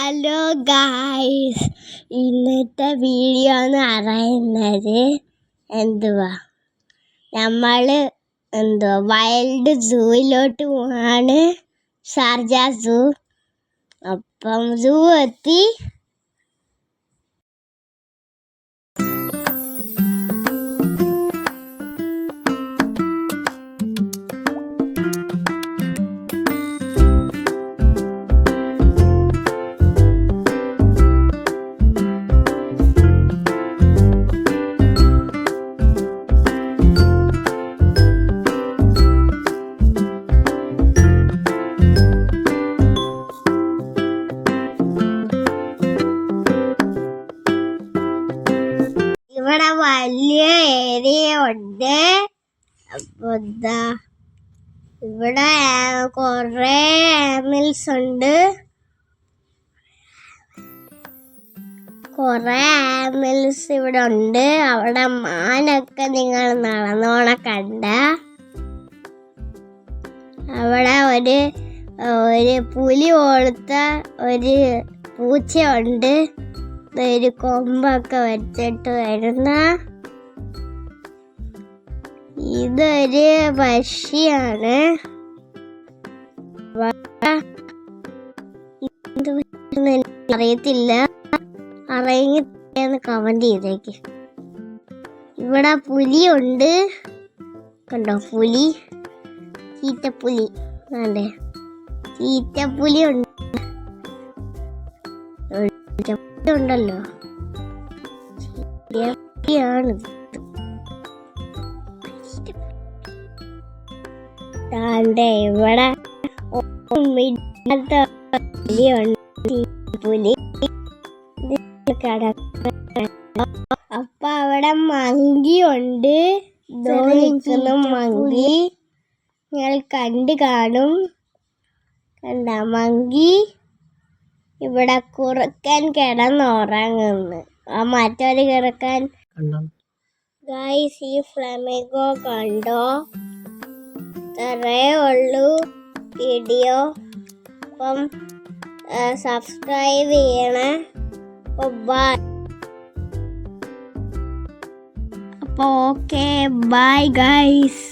Hello guys, ഇന്നത്തെ video എന്ന് പറയുന്നത് നമ്മൾ വൈൽഡ് സൂയിലോട്ട് പോവാണ്. ഷാർജ സൂ. അപ്പം സൂ എത്തി. ഇവിടെ വലിയ ഏരിയ ഉണ്ട്. അപ്പൊ ഇവിടെ കൊറേ ആനിമൽസ് ഉണ്ട്. ഇവിടെ ഉണ്ട്. അവിടെ മാനൊക്കെ നിങ്ങൾ നടന്നോണ കണ്ട. അവിടെ ഒരു പുലി പോലത്ത ഒരു പൂച്ചയുണ്ട്. ഒരു കൊമ്പൊക്കെ വെച്ചിട്ട് വരുന്ന ഇതൊരു പക്ഷിയാണ്. അറിയത്തില്ല, അറിയുന്ന കമന്റ് ചെയ്തേക്ക്. ഇവിടെ പുലിയുണ്ട്, കണ്ടോ? പുലി, ചീറ്റപ്പുലി. അതെ, ചീറ്റപ്പുലി ഉണ്ട്. ഉണ്ടല്ലോ, ാണിത്. ഇവിടെ പുലി. അപ്പൊ അവിടെ മങ്കി ഉണ്ട്. മങ്കി നിങ്ങൾ കണ്ടു കാണും. കണ്ട മങ്കി. ഇവിടെ കുറുക്കൻ കിടന്നുറങ്ങുന്നു. ആ മറ്റൊരു കിടക്കാൻ. ഗൈസ്, ഈ ഫ്ലമിംഗോ കണ്ടോ? ഇത്രേ ഉള്ളൂ വീഡിയോ. അപ്പം സബ്സ്ക്രൈബ് ചെയ്യണേ. ബൈ. അപ്പോൾ ഓക്കെ, ബൈ ഗൈസ്.